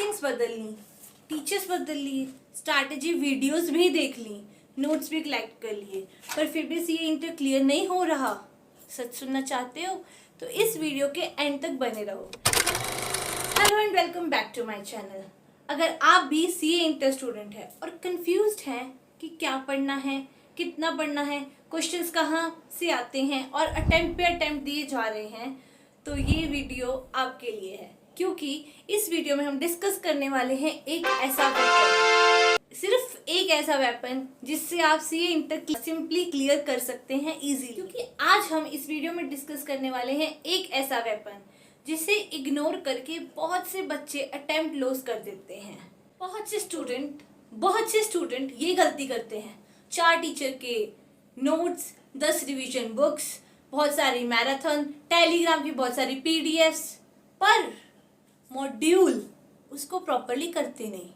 Settings बदल ली, teachers बदल ली, strategy videos भी देख ली, नोट्स भी कलेक्ट कर लिए, पर फिर भी सीए इंटर क्लियर नहीं हो रहा। सच सुनना चाहते हो तो इस वीडियो के एंड तक बने रहो। Hello and welcome back to my channel. अगर आप भी सीए इंटर स्टूडेंट हैं और कंफ्यूज्ड हैं कि क्या पढ़ना है, कितना पढ़ना है, क्वेश्चंस कहाँ से आते हैं और अटेम्प्ट पे अटेम्प्ट दिए जा रहे हैं, तो ये वीडियो आपके लिए है। क्योंकि इस वीडियो में हम डिस्कस करने वाले हैं एक ऐसा वेपन, सिर्फ एक ऐसा वेपन जिससे आप सीए इंटर सिंपली क्लियर कर सकते हैं इजीली। क्योंकि आज हम इस वीडियो में डिस्कस करने वाले हैं एक ऐसा वेपन जिसे इग्नोर करके बहुत से बच्चे अटेम्प्ट लॉस कर देते हैं। बहुत से स्टूडेंट ये गलती करते हैं, 4 टीचर के नोट्स, 10 रिवीजन बुक्स, बहुत सारी मैराथन, टेलीग्राम की बहुत सारी पीडीएफ्स, पर मॉड्यूल उसको प्रॉपरली करते नहीं,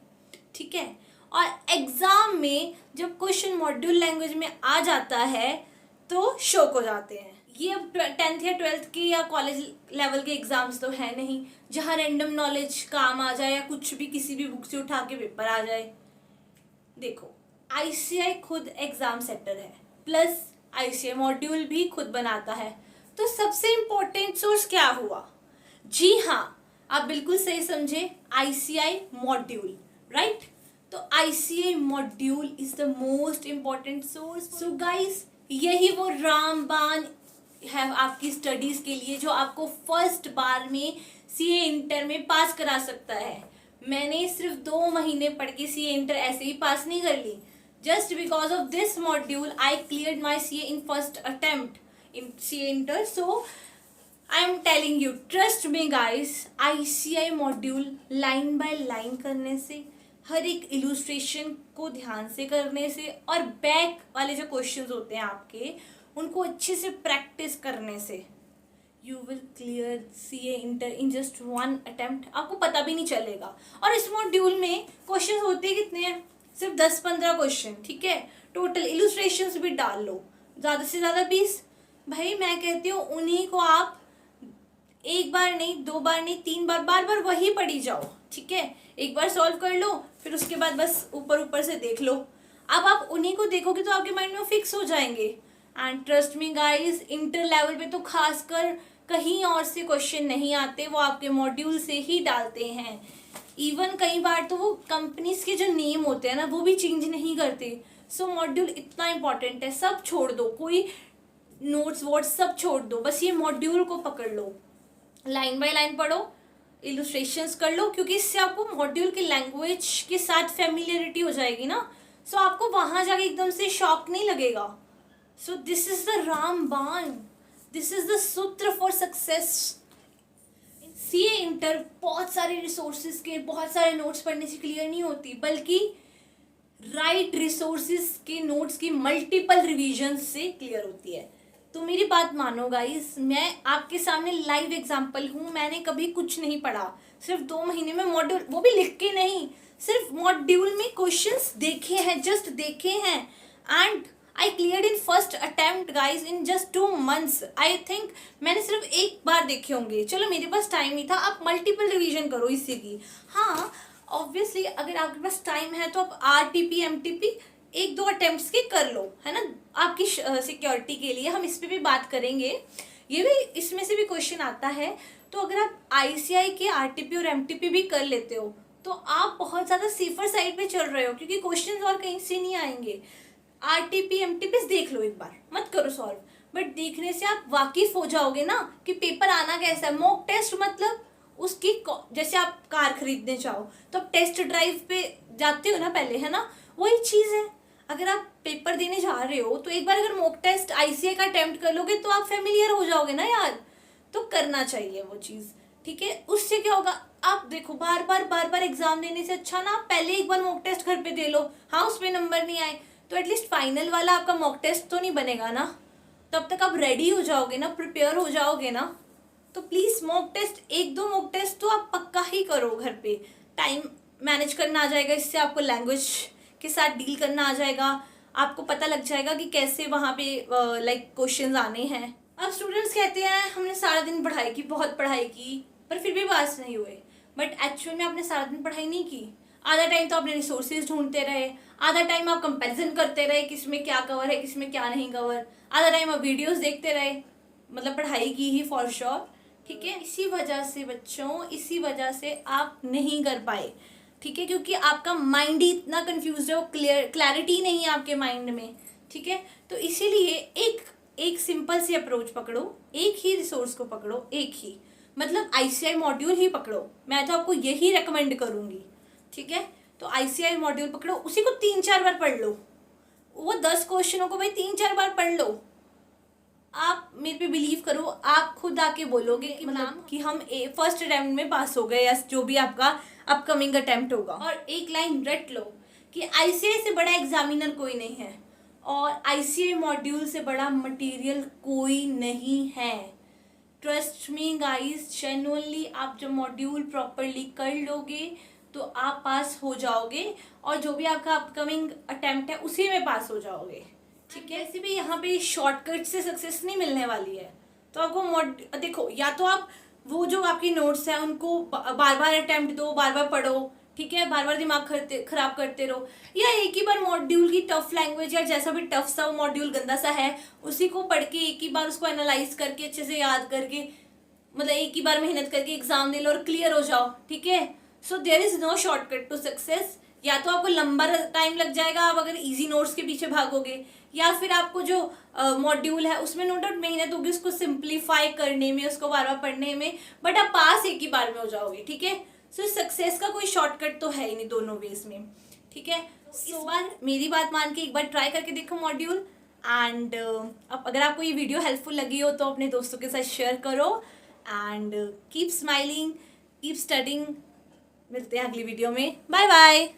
ठीक है। और एग्जाम में जब क्वेश्चन मॉड्यूल लैंग्वेज में आ जाता है तो शॉक हो जाते हैं। ये अब 10th या 12th के या कॉलेज लेवल के एग्जाम्स तो है नहीं जहाँ रैंडम नॉलेज काम आ जाए या कुछ भी किसी भी बुक से उठा के पेपर आ जाए। देखो, आईसीआई खुद एग्जाम सेटर है, प्लस आईसीआई मॉड्यूल भी खुद बनाता है। तो सबसे इम्पोर्टेंट सोर्स क्या हुआ? जी हाँ, आप बिल्कुल सही समझे, आईसीआई मॉड्यूल, राइट। तो ICI module is the most important source. So guys, यही वो रामबाण है आपकी स्टडीज के लिए जो आपको फर्स्ट बार में सीए इंटर में पास करा सकता है। मैंने सिर्फ 2 महीने पढ़ के सीए इंटर ऐसे ही पास नहीं कर ली। Just because of this module I cleared my CA in first attempt in CA inter. So I am telling you, trust me guys, ICI module line by line करने से, हर एक इलुस्ट्रेशन को ध्यान से करने से और बैक वाले जो क्वेश्चंस होते हैं आपके उनको अच्छे से प्रैक्टिस करने से, you will clear CA inter in just 1 attempt. आपको पता भी नहीं चलेगा। और इस मॉड्यूल में क्वेश्चन होते कितने हैं? सिर्फ 10-15 क्वेश्चन, ठीक है। टोटल इलुस्ट्रेशंस भी डाल लो, ज़्यादा से ज़्यादा 20। भाई मैं कहती हूँ उन्हीं को आप 1 बार नहीं, 2 बार नहीं, 3 बार, बार वही पढ़ी जाओ, ठीक है। एक बार सॉल्व कर लो, फिर उसके बाद बस ऊपर से देख लो। अब आप उन्हीं को देखोगे तो आपके माइंड में फिक्स हो जाएंगे। And trust me guys, inter level पे तो खासकर कहीं और से क्वेश्चन नहीं आते, वो आपके मॉड्यूल से ही डालते हैं। इवन कई बार तो वो कंपनीज के जो नेम होते हैं ना वो भी चेंज नहीं करते। सो मॉड्यूल इतना इंपॉर्टेंट है, सब छोड़ दो, कोई नोट्स वोट्स सब छोड़ दो, बस ये मॉड्यूल को पकड़ लो, लाइन बाय लाइन पढ़ो, इलुस्ट्रेशंस कर लो, क्योंकि इससे आपको मॉड्यूल के लैंग्वेज के साथ फेमिलियरिटी हो जाएगी ना। सो आपको वहाँ जाके एकदम से शॉक नहीं लगेगा। सो दिस इज द रामबाण, दिस इज द सूत्र फॉर सक्सेस। सीए इंटर बहुत सारे रिसोर्सेज के, बहुत सारे नोट्स पढ़ने से क्लियर नहीं होती, बल्कि राइट रिसोर्सेज के नोट्स की मल्टीपल रिवीजन से क्लियर होती है। तो मेरी बात मानो गाइस, मैं आपके सामने लाइव एग्जांपल हूँ। मैंने कभी कुछ नहीं पढ़ा, सिर्फ 2 महीने में मॉड्यूल, वो भी लिख के नहीं, सिर्फ मॉड्यूल में क्वेश्चंस देखे हैं, जस्ट देखे हैं, and I cleared in first attempt guys in just 2 months. I think मैंने सिर्फ 1 बार देखे होंगे। चलो मेरे पास टाइम नहीं था, आप मल्टीपल रिवीजन करो इससे की। हाँ, ऑब्वियसली अगर आपके पास टाइम है तो आप आरटीपी एमटीपी 1-2 अटेम्प्ट्स के कर लो, है ना, आपकी सिक्योरिटी के लिए। हम इस पर भी बात करेंगे, ये भी इसमें से भी क्वेश्चन आता है। तो अगर आप आईसीआई के आरटीपी और एमटीपी भी कर लेते हो तो आप बहुत ज़्यादा सेफर साइड पे चल रहे हो, क्योंकि क्वेश्चन और कहीं से नहीं आएंगे। आरटीपी एमटीपी देख लो एक बार, मत करो सॉल्व, बट देखने से आप वाकिफ हो जाओगे ना कि पेपर आना कैसा है। मॉक टेस्ट मतलब उसकी, जैसे आप कार खरीदने जाओ तो आप टेस्ट ड्राइव पे जाते हो ना पहले, है ना, वही चीज़ है। अगर आप पेपर देने जा रहे हो तो एक बार अगर मॉक टेस्ट आईसीआई का अटेम्प्ट कर लोगे तो आप फेमिलियर हो जाओगे ना यार। तो करना चाहिए वो चीज़, ठीक है। उससे क्या होगा, आप देखो बार बार एग्जाम देने से अच्छा ना पहले एक बार मॉक टेस्ट घर पे दे लो। हाँ, उसमें नंबर नहीं आए तो एटलीस्ट फाइनल वाला आपका मॉक टेस्ट तो नहीं बनेगा ना, तब तक आप रेडी हो जाओगे ना, प्रिपेयर हो जाओगे ना। तो please mock test, 1-2 mock test तो आप पक्का ही करो घर पे। टाइम मैनेज करना आ जाएगा, इससे आपको लैंग्वेज के साथ डील करना आ जाएगा, आपको पता लग जाएगा कि कैसे वहाँ पे लाइक क्वेश्चंस आने हैं। अब स्टूडेंट्स कहते हैं हमने सारा दिन पढ़ाई की, बहुत पढ़ाई की, पर फिर भी पास नहीं हुए। बट एक्चुअल में आपने सारा दिन पढ़ाई नहीं की। आधा टाइम तो आपने रिसोर्सेज ढूंढते रहे, आधा टाइम आप कंपैरिजन करते रहे किस में क्या कवर है किस में क्या नहीं कवर, आधा टाइम आप वीडियोस देखते रहे, मतलब पढ़ाई की ही फॉर श्योर। ठीक है, इसी वजह से बच्चों, इसी वजह से आप नहीं कर पाए। ठीक है, क्योंकि आपका माइंड ही इतना कंफ्यूज है, वो क्लैरिटी नहीं है आपके माइंड में। ठीक है, तो इसीलिए एक सिंपल सी अप्रोच पकड़ो, एक ही रिसोर्स को पकड़ो, एक ही, मतलब आईसीआई मॉड्यूल ही पकड़ो। मैं तो आपको यही रेकमेंड करूंगी। ठीक है, तो आईसीआई मॉड्यूल पकड़ो, उसी को 3-4 बार पढ़ लो। वो 10 क्वेश्चनों को भाई 3-4 बार पढ़ लो। आप मेरे पे बिलीव करो, आप खुद आके बोलोगे कि मैम कि हम फर्स्ट अटेम्प्ट में पास हो गए, या जो भी आपका अपकमिंग अटेम्प्ट होगा। और एक लाइन रट लो कि आईसीआई से बड़ा एग्जामिनर कोई नहीं है, और आईसीआई मॉड्यूल से बड़ा मटेरियल कोई नहीं है। ट्रस्ट मी गाइस, जेन्युइनली आप जब मॉड्यूल प्रॉपरली कर लोगे तो आप पास हो जाओगे, और जो भी आपका अपकमिंग अटेम्प्ट है उसी में पास हो जाओगे। ठीक है, ऐसे भी यहाँ पे शॉर्टकट से सक्सेस नहीं मिलने वाली है। तो आपको देखो, या तो आप वो जो आपकी नोट्स है उनको बार बार अटेम्प्ट दो, बार बार पढ़ो। ठीक है, बार बार दिमाग खराब करते रहो, या एक ही बार मॉड्यूल की टफ लैंग्वेज या जैसा भी टफ सा वो मॉड्यूल गंदा सा है उसी को पढ़ के एक ही बार उसको एनालाइज करके अच्छे से याद करके, मतलब एक ही बार मेहनत करके एग्जाम दे लो और क्लियर हो जाओ। ठीक है, so there is no shortcut to success. या तो आपको लंबा टाइम लग जाएगा आप अगर इजी नोट्स के पीछे भागोगे, या फिर आपको जो मॉड्यूल है उसमें नो डाउट मेहनत होगी उसको सिंप्लीफाई करने में, उसको बार बार पढ़ने में, बट आप पास एक ही बार में हो जाओगे। ठीक है, सो सक्सेस का कोई शॉर्टकट तो है ही नहीं दोनों वेज में। ठीक है, इस बार मेरी बात मान के एक बार ट्राई करके देखो मॉड्यूल। एंड अब अगर आपको ये वीडियो हेल्पफुल लगी हो तो अपने दोस्तों के साथ शेयर करो। And keep smiling, keep studying. मिलते हैं अगली वीडियो में, बाय बाय।